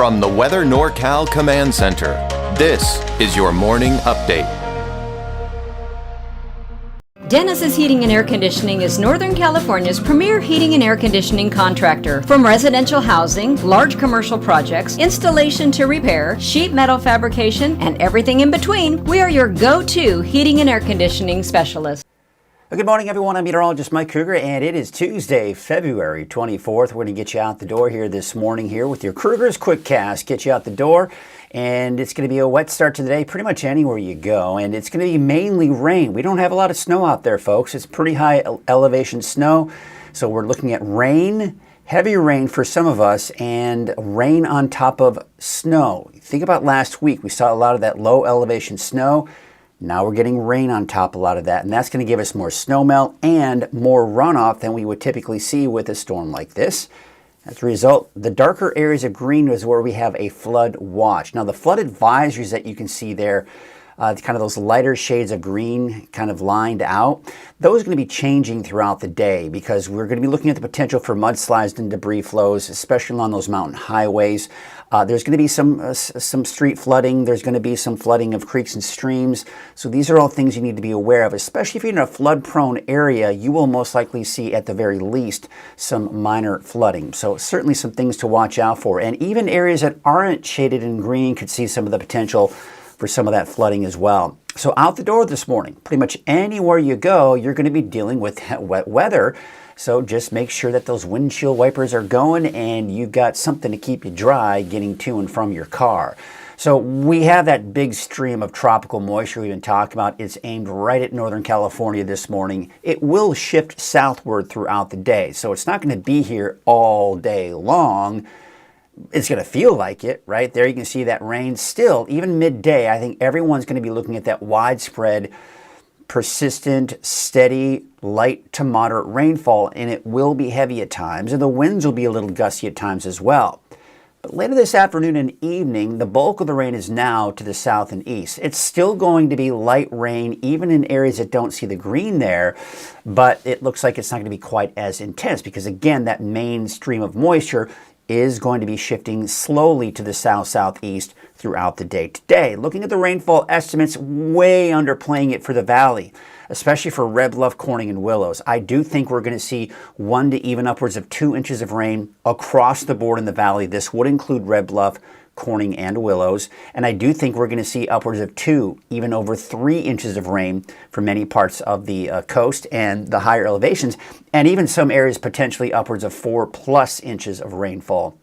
From the Weather NorCal Command Center, this is your morning update. Dennis's Heating and Air Conditioning is Northern California's premier heating and air conditioning contractor. From residential housing, large commercial projects, installation to repair, sheet metal fabrication, and everything in between, we are your go-to heating and air conditioning specialist. Good morning, everyone. I'm Meteorologist Mike Krueger, and it is Tuesday, February 24th. We're going to get you out the door here this morning here with your Krueger's Quickcast. Get you out the door, and it's going to be a wet start to the day pretty much anywhere you go, and it's going to be mainly rain. We don't have a lot of snow out there, folks. It's pretty high elevation snow, so we're looking at rain, heavy rain for some of us, and rain on top of snow. Think about last week. We saw a lot of that low elevation snow. Now we're getting rain on top of a lot of that, and that's going to give us more snow melt and more runoff than we would typically see with a storm like this. As a result, the darker areas of green is where we have a flood watch. Now the flood advisories that you can see there, kind of those lighter shades of green kind of lined out, those are going to be changing throughout the day because we're going to be looking at the potential for mudslides and debris flows, especially along those mountain highways. There's going to be some street flooding. There's going to be some flooding of creeks and streams. So these are all things you need to be aware of, especially if you're in a flood-prone area. You will most likely see, at the very least, some minor flooding. So certainly some things to watch out for. And even areas that aren't shaded in green could see some of the potential for some of that flooding as well. So out the door this morning, pretty much anywhere you go, you're going to be dealing with wet weather. So just make sure that those windshield wipers are going and you've got something to keep you dry getting to and from your car. So we have that big stream of tropical moisture we've been talking about. It's aimed right at Northern California this morning. It will shift southward throughout the day. So it's not going to be here all day long. It's going to feel like it, right? There you can see that rain still, even midday. I think everyone's going to be looking at that widespread, persistent, steady, light to moderate rainfall, and it will be heavy at times, and the winds will be a little gusty at times as well. But later this afternoon and evening, the bulk of the rain is now to the south and east. It's still going to be light rain, even in areas that don't see the green there, but it looks like it's not going to be quite as intense because, again, that main stream of moisture is going to be shifting slowly to the south-southeast throughout the day today. Looking at the rainfall estimates, way underplaying it for the valley, especially for Red Bluff, Corning, and Willows. I do think we're going to see 1 to even upwards of 2 inches of rain across the board in the valley. This would include Red Bluff, Corning, and Willows. And I do think we're going to see upwards of 2, even over 3 inches of rain for many parts of the coast and the higher elevations, and even some areas potentially upwards of 4+ inches of rainfall.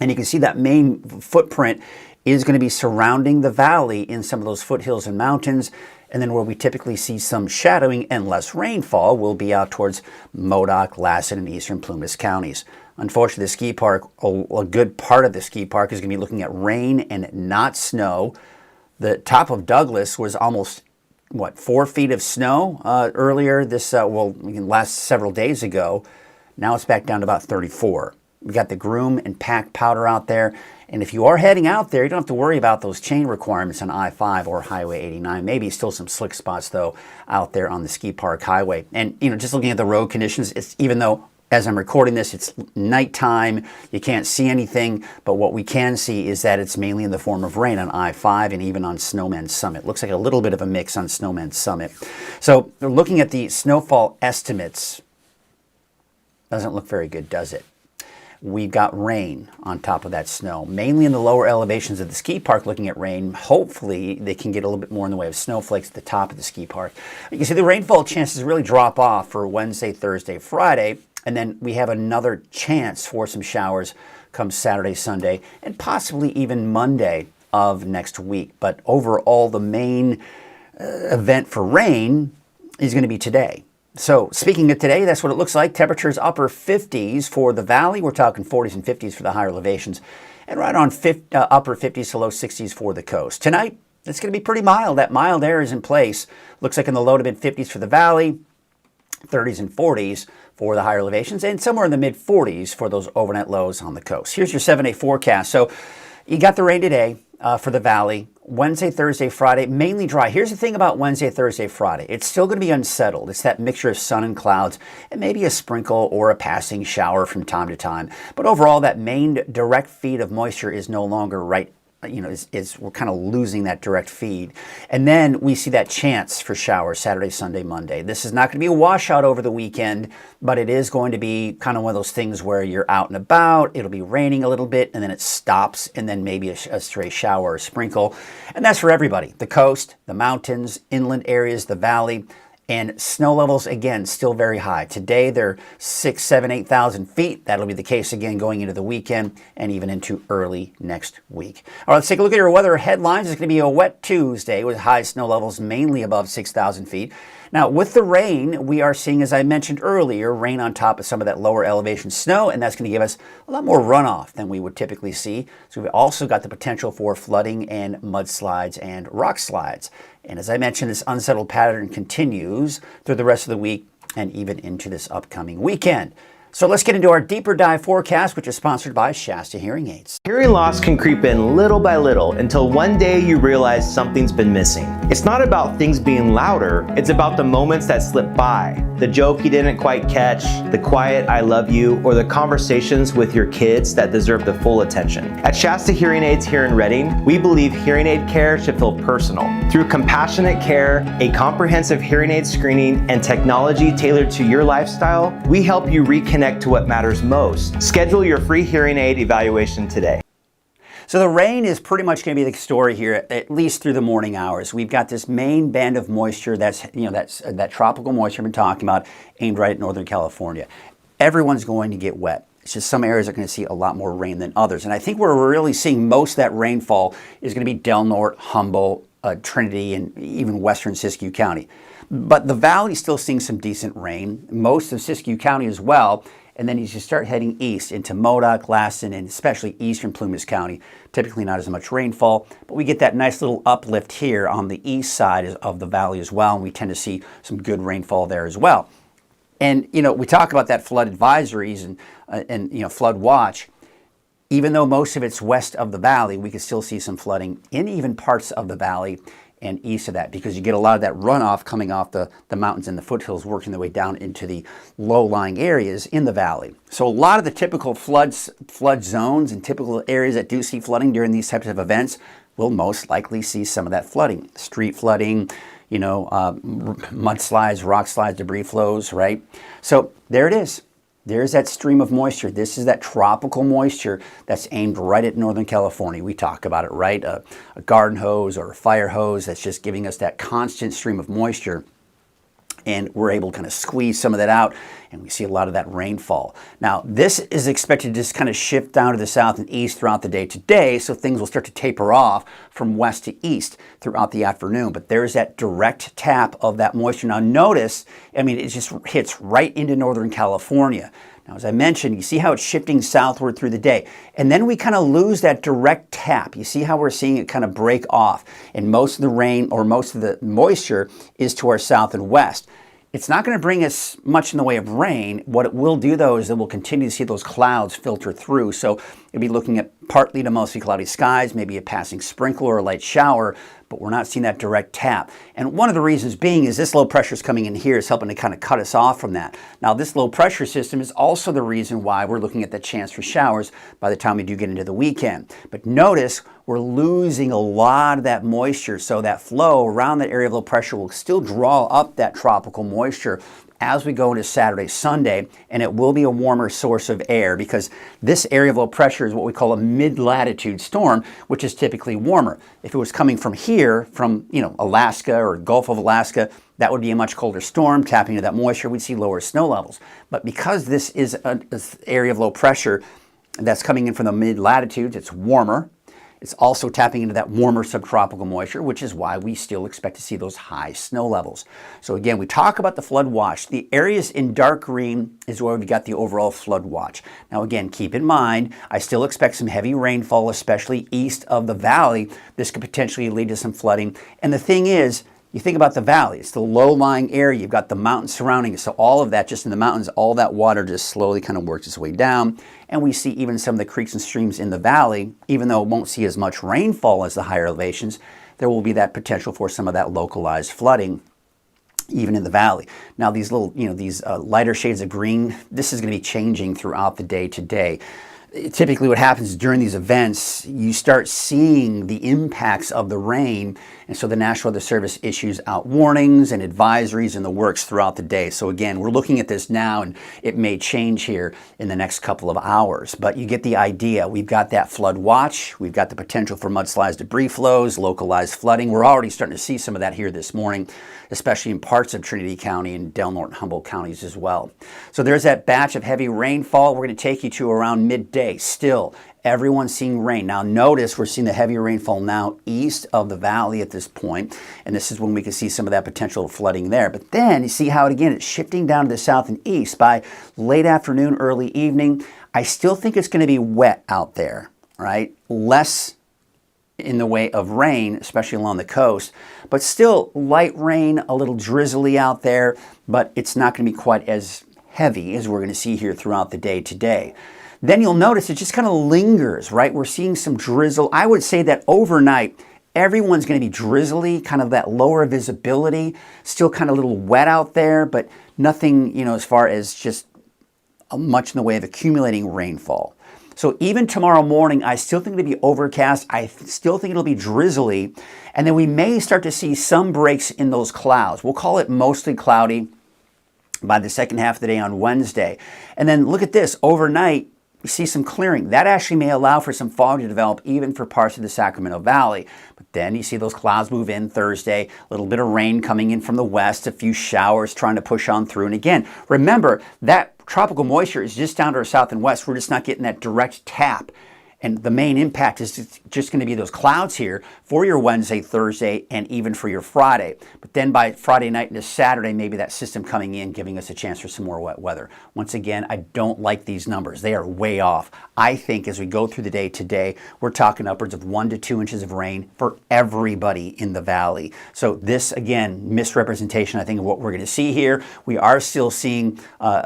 And you can see that main footprint is going to be surrounding the valley in some of those foothills and mountains. And then where we typically see some shadowing and less rainfall will be out towards Modoc, Lassen, and eastern Plumas counties. Unfortunately, the ski park, a good part of the ski park is going to be looking at rain and not snow. The top of Douglas was almost, 4 feet of snow earlier this, last several days ago. Now it's back down to about 34. We got the Groom and Pack powder out there. And if you are heading out there, you don't have to worry about those chain requirements on I-5 or Highway 89. Maybe still some slick spots, though, out there on the Ski Park Highway. And, just looking at the road conditions, it's even though, as I'm recording this, it's nighttime, you can't see anything, but what we can see is that it's mainly in the form of rain on I-5 and even on Snowman's Summit. Looks like a little bit of a mix on Snowman's Summit. So looking at the snowfall estimates, doesn't look very good, does it? We've got rain on top of that snow, mainly in the lower elevations of the ski park. Looking at rain, hopefully they can get a little bit more in the way of snowflakes at the top of the ski park. You can see the rainfall chances really drop off for Wednesday, Thursday, Friday, and then we have another chance for some showers come Saturday, Sunday, and possibly even Monday of next week. But overall, the main event for rain is going to be today. So speaking of today, that's what it looks like. Temperatures upper 50s for the valley. We're talking 40s and 50s for the higher elevations. And right on upper 50s to low 60s for the coast. Tonight, it's going to be pretty mild. That mild air is in place. Looks like in the low to mid 50s for the valley, 30s and 40s for the higher elevations, and somewhere in the mid 40s for those overnight lows on the coast. Here's your 7-day forecast. So you got the rain today. for the valley. Wednesday, Thursday, Friday, mainly dry. Here's the thing about Wednesday, Thursday, Friday. It's still going to be unsettled. It's that mixture of sun and clouds and maybe a sprinkle or a passing shower from time to time. But overall, that main direct feed of moisture is no longer right. We're kind of losing that direct feed. And then we see that chance for showers Saturday, Sunday, Monday. This is not going to be a washout over the weekend, but it is going to be kind of one of those things where you're out and about, it'll be raining a little bit, and then it stops, and then maybe a stray shower or sprinkle. And that's for everybody. The coast, the mountains, inland areas, the valley. And snow levels, again, still very high. Today, they're 6, 7, 8,000 feet. That'll be the case again going into the weekend and even into early next week. All right, let's take a look at your weather headlines. It's going to be a wet Tuesday with high snow levels mainly above 6,000 feet. Now, with the rain, we are seeing, as I mentioned earlier, rain on top of some of that lower elevation snow, and that's going to give us a lot more runoff than we would typically see. So we've also got the potential for flooding and mudslides and rock slides. And as I mentioned, this unsettled pattern continues through the rest of the week and even into this upcoming weekend. So let's get into our deeper dive forecast, which is sponsored by Shasta Hearing Aids. Hearing loss can creep in little by little until one day you realize something's been missing. It's not about things being louder, it's about the moments that slip by. The joke you didn't quite catch, the quiet I love you, or the conversations with your kids that deserve the full attention. At Shasta Hearing Aids here in Redding, we believe hearing aid care should feel personal. Through compassionate care, a comprehensive hearing aid screening, and technology tailored to your lifestyle, we help you reconnect to what matters most. Schedule your free hearing aid evaluation today. So the rain is pretty much going to be the story here, at least through the morning hours. We've got this main band of moisture that's that tropical moisture I've been talking about, aimed right at Northern California. Everyone's going to get wet. It's just some areas are going to see a lot more rain than others. And I think where we're really seeing most of that rainfall is going to be Del Norte, Humboldt, Trinity, and even western Siskiyou County. But the valley's still seeing some decent rain, most of Siskiyou County as well. And then as you start heading east into Modoc, Lassen, and especially eastern Plumas County, typically not as much rainfall, but we get that nice little uplift here on the east side of the valley as well, and we tend to see some good rainfall there as well. And, we talk about that flood advisories and flood watch. Even though most of it's west of the valley, we can still see some flooding in even parts of the valley and east of that, because you get a lot of that runoff coming off the mountains and the foothills working their way down into the low-lying areas in the valley. So a lot of the typical flood zones and typical areas that do see flooding during these types of events will most likely see some of that flooding. Street flooding, mudslides, rock slides, debris flows, right? So there it is. There's that stream of moisture. This is that tropical moisture that's aimed right at Northern California. We talk about it, right? A garden hose or a fire hose that's just giving us that constant stream of moisture. And we're able to kind of squeeze some of that out, and we see a lot of that rainfall. Now, this is expected to just kind of shift down to the south and east throughout the day today, so things will start to taper off from west to east throughout the afternoon. But there's that direct tap of that moisture. Now, notice, it just hits right into Northern California. Now, as I mentioned, you see how it's shifting southward through the day. And then we kind of lose that direct tap. You see how we're seeing it kind of break off. And most of the rain or most of the moisture is to our south and west. It's not going to bring us much in the way of rain. What it will do, though, is that we'll continue to see those clouds filter through. So you'll be looking at partly to mostly cloudy skies, maybe a passing sprinkle or a light shower, but we're not seeing that direct tap. And one of the reasons being is this low pressure is coming in here is helping to kind of cut us off from that. Now, this low pressure system is also the reason why we're looking at the chance for showers by the time we do get into the weekend. But notice we're losing a lot of that moisture, so that flow around that area of low pressure will still draw up that tropical moisture as we go into Saturday, Sunday, and it will be a warmer source of air because this area of low pressure is what we call a mid-latitude storm, which is typically warmer. If it was coming from here, from Alaska or Gulf of Alaska, that would be a much colder storm. Tapping into that moisture, we'd see lower snow levels. But because this is an area of low pressure that's coming in from the mid-latitudes, it's warmer. It's also tapping into that warmer subtropical moisture, which is why we still expect to see those high snow levels. So again, we talk about the flood watch. The areas in dark green is where we've got the overall flood watch. Now again, keep in mind, I still expect some heavy rainfall, especially east of the valley. This could potentially lead to some flooding. And the thing is, you think about the valley. It's the low-lying area. You've got the mountains surrounding it. So all of that, just in the mountains, all that water just slowly kind of works its way down. And we see even some of the creeks and streams in the valley, even though it won't see as much rainfall as the higher elevations, there will be that potential for some of that localized flooding even in the valley. Now these little, these lighter shades of green, this is going to be changing throughout the day today. Typically what happens during these events, you start seeing the impacts of the rain, and so the National Weather Service issues out warnings and advisories in the works throughout the day. So again, we're looking at this now, and it may change here in the next couple of hours, but you get the idea. We've got that flood watch, we've got the potential for mudslides, debris flows, localized flooding. We're already starting to see some of that here this morning, especially in parts of Trinity County and Del Norte and Humboldt counties as well. So there's that batch of heavy rainfall. We're going to take you to around midday. Still, everyone's seeing rain. Now notice we're seeing the heavier rainfall now east of the valley at this point, and this is when we can see some of that potential flooding there. But then you see how it's shifting down to the south and east by late afternoon, early evening. I still think it's going to be wet out there, right? Less in the way of rain, especially along the coast, but still light rain, a little drizzly out there, but it's not going to be quite as heavy as we're going to see here throughout the day today. Then you'll notice it just kind of lingers, right? We're seeing some drizzle. I would say that overnight, everyone's going to be drizzly, kind of that lower visibility, still kind of a little wet out there, but nothing, as far as just much in the way of accumulating rainfall. So even tomorrow morning, I still think it'll be overcast. I still think it'll be drizzly. And then we may start to see some breaks in those clouds. We'll call it mostly cloudy by the second half of the day on Wednesday. And then look at this, overnight, we see some clearing. That actually may allow for some fog to develop even for parts of the Sacramento Valley. But then you see those clouds move in Thursday, a little bit of rain coming in from the west, a few showers trying to push on through. And again, remember that tropical moisture is just down to our south and west. We're just not getting that direct tap. And the main impact is just going to be those clouds here for your Wednesday, Thursday, and even for your Friday. But then by Friday night into Saturday, maybe that system coming in, giving us a chance for some more wet weather. Once again, I don't like these numbers. They are way off. I think as we go through the day today, we're talking upwards of 1 to 2 inches of rain for everybody in the valley. So this, again, misrepresentation, I think, of what we're going to see here. We are still seeing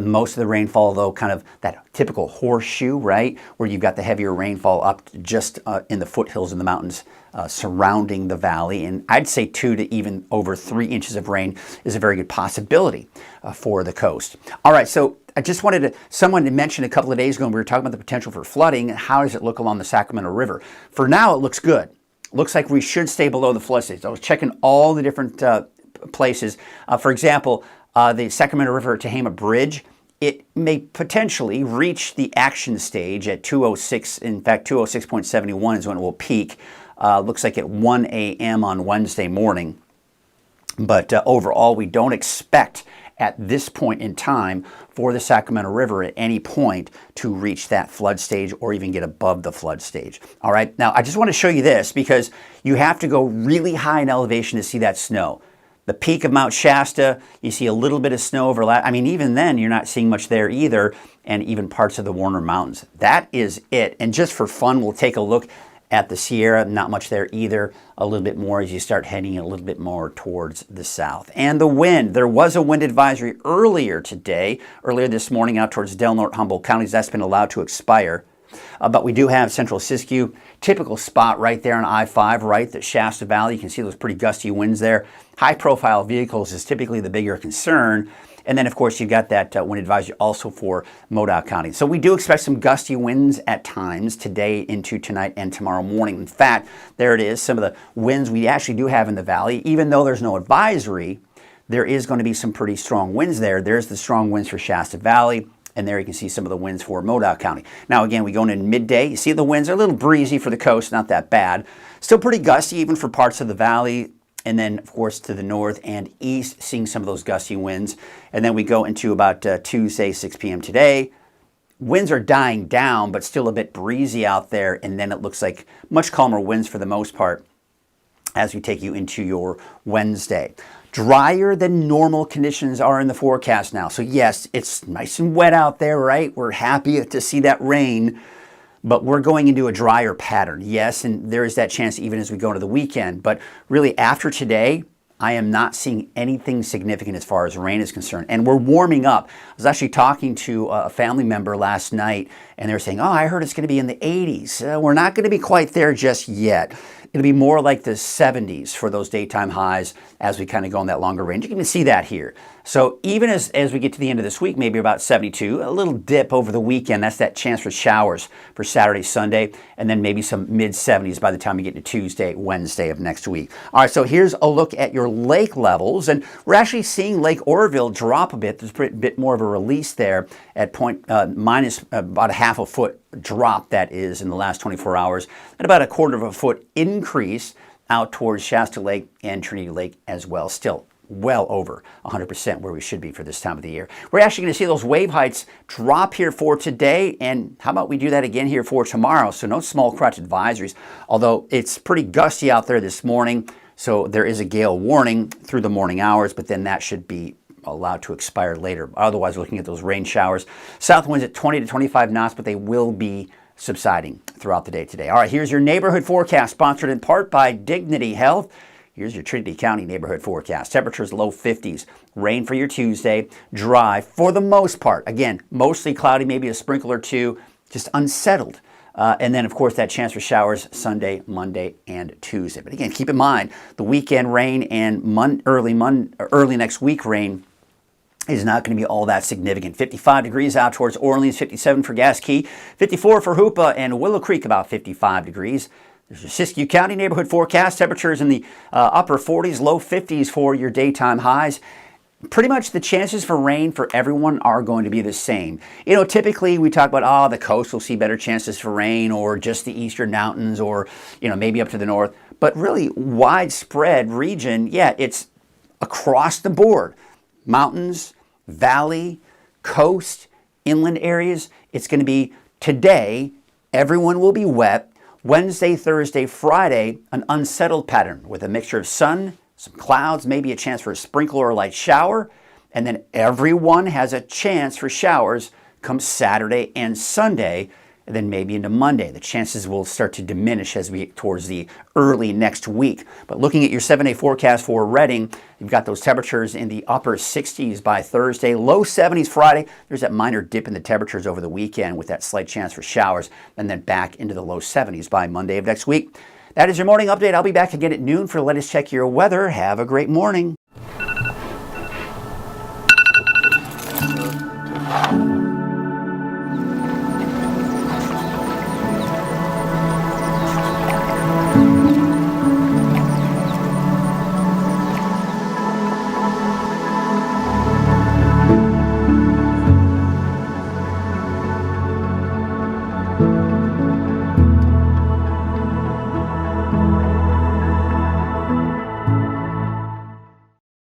most of the rainfall, though, kind of that typical horseshoe, right, where you've got the heavier rainfall up just in the foothills in the mountains surrounding the valley. And I'd say 2 to even over 3 inches of rain is a very good possibility for the coast. All right, so I just wanted someone to mention a couple of days ago when we were talking about the potential for flooding, how does it look along the Sacramento River? For now, it looks good. Looks like we should stay below the flood stage. I was checking all the different places. For example, the Sacramento River Tehama Bridge, it may potentially reach the action stage at 206. In fact, 206.71 is when it will peak. Looks like at 1 a.m. on Wednesday morning. But overall, we don't expect at this point in time for the Sacramento River at any point to reach that flood stage or even get above the flood stage. All right, now I just want to show you this because you have to go really high in elevation to see that snow. The peak of Mount Shasta, you see a little bit of snow overlap. I mean, even then, you're not seeing much there either, and even parts of the Warner Mountains. That is it. And just for fun, we'll take a look at the Sierra. Not much there either. A little bit more as you start heading a little bit more towards the south. And the wind. There was a wind advisory earlier this morning out towards Del Norte, Humboldt counties. That's been allowed to expire. But we do have Central Siskiyou, typical spot right there on I-5, right, the Shasta Valley. You can see those pretty gusty winds there. High-profile vehicles is typically the bigger concern. And then, of course, you've got that wind advisory also for Modoc County. So we do expect some gusty winds at times today into tonight and tomorrow morning. In fact, there it is, some of the winds we actually do have in the valley. Even though there's no advisory, there is going to be some pretty strong winds there. There's the strong winds for Shasta Valley. And there you can see some of the winds for Modoc County. Now again, we go in midday. You see the winds are a little breezy for the coast, not that bad. Still pretty gusty even for parts of the valley. And then, of course, to the north and east, seeing some of those gusty winds. And then we go into about Tuesday, 6 p.m. today. Winds are dying down, but still a bit breezy out there. And then it looks like much calmer winds for the most part as we take you into your Wednesday. Drier than normal conditions are in the forecast now. So yes, it's nice and wet out there, right? We're happy to see that rain, but we're going into a drier pattern. Yes, and there is that chance even as we go into the weekend. But really after today, I am not seeing anything significant as far as rain is concerned. And we're warming up. I was actually talking to a family member last night, and they were saying, oh, I heard it's going to be in the 80s. We're not going to be quite there just yet. It'll be more like the 70s for those daytime highs as we kind of go in that longer range. You can even see that here. So even as we get to the end of this week, maybe about 72, a little dip over the weekend. That's that chance for showers for Saturday, Sunday, and then maybe some mid-70s by the time we get to Tuesday, Wednesday of next week. All right, so here's a look at your lake levels, and we're actually seeing Lake Oroville drop a bit. There's a bit more of a release there at minus about a half a foot drop, that is, in the last 24 hours, and about a quarter of a foot increase out towards Shasta Lake and Trinity Lake as well. Still well over 100% where we should be for this time of the year. We're actually going to see those wave heights drop here for today, and how about we do that again here for tomorrow? So no small craft advisories, although it's pretty gusty out there this morning, so there is a gale warning through the morning hours, but then that should be allowed to expire later. Otherwise, we're looking at those rain showers. South winds at 20 to 25 knots, but they will be subsiding throughout the day today. All right, here's your neighborhood forecast, sponsored in part by Dignity Health. Here's your Trinity County neighborhood forecast. Temperatures low 50s. Rain for your Tuesday. Dry for the most part. Again, mostly cloudy, maybe a sprinkle or two. Just unsettled. And then, of course, that chance for showers Sunday, Monday, and Tuesday. But again, keep in mind, the weekend rain and early next week rain is not going to be all that significant. 55 degrees out towards Orleans, 57 for Gasquet, 54 for Hoopa and Willow Creek, about 55 degrees. There's your Siskiyou County neighborhood forecast. Temperatures in the upper 40s, low 50s for your daytime highs. Pretty much the chances for rain for everyone are going to be the same. You know, typically we talk about, the coast will see better chances for rain, or just the eastern mountains, or, maybe up to the north. But really widespread region, it's across the board. Mountains, valley, coast, inland areas. It's going to be today, everyone will be wet. Wednesday, Thursday, Friday, an unsettled pattern with a mixture of sun, some clouds, maybe a chance for a sprinkle or a light shower. And then everyone has a chance for showers come Saturday and Sunday, and then maybe into Monday. The chances will start to diminish as we get towards the early next week. But looking at your 7-day forecast for Redding, you've got those temperatures in the upper 60s by Thursday, low 70s Friday. There's that minor dip in the temperatures over the weekend with that slight chance for showers, and then back into the low 70s by Monday of next week. That is your morning update. I'll be back again at noon for Let Us Check Your Weather. Have a great morning.